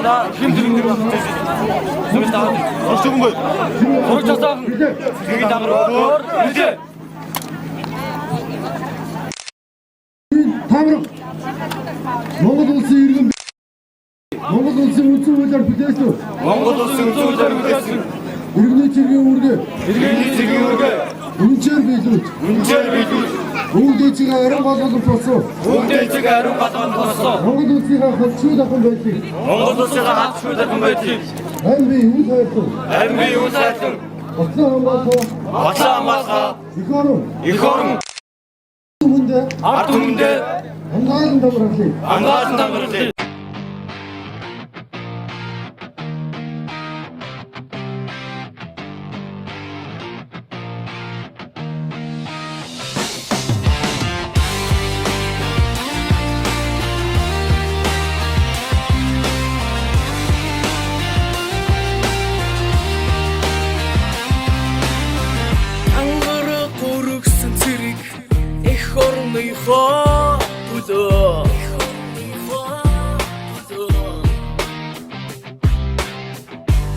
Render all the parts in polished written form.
나 힘들게 저기 다 어쩌고 뭐 그렇잖아 여기 나가러 이제 다음으로 Монгол улсын иргэн Монгол улсын үндсэн хуулиар бүтээсэн Монгол улсын үндсэн хуулиар бүтээсэн иргэний цэгийн үргэ үнчээр биелүүлж өвдөцийг ариун болгох болсон Монгол улсыг хатшгүй дахин байдлыг ам би юу хайртай Батлан хамгаалах их орон ард түмэндээ ангaalan дамжуулъя.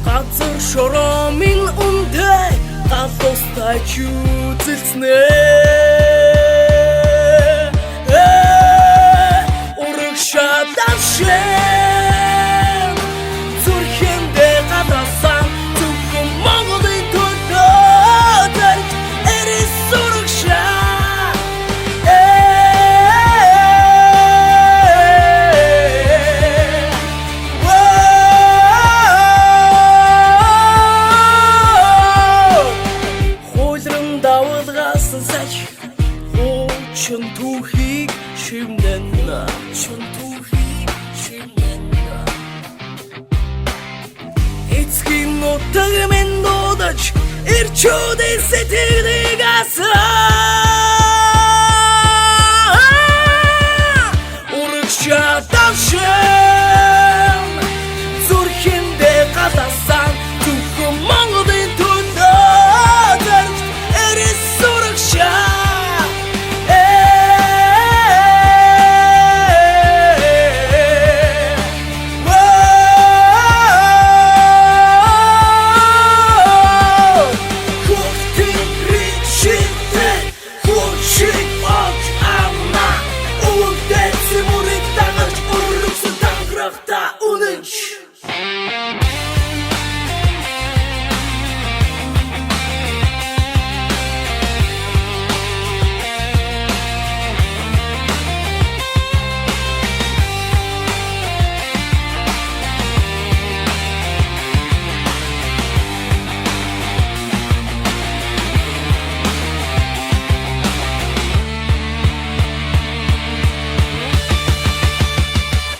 Газар шоромын үнтэй галустай чүцэлснэ урагшадан шин зүрхэндээ гадасан зөвхөн Монголын төлөө эрис урагшаа Чон тухийг шимнэнэ эцгийн нутаг минь дуудаж ирчүүдээ сэтгэлийг асаа урагшадан шин зүрхэндээ гадасан зөвхөн Монголын төлөө эрис урагшаа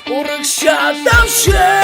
Урагшадан шин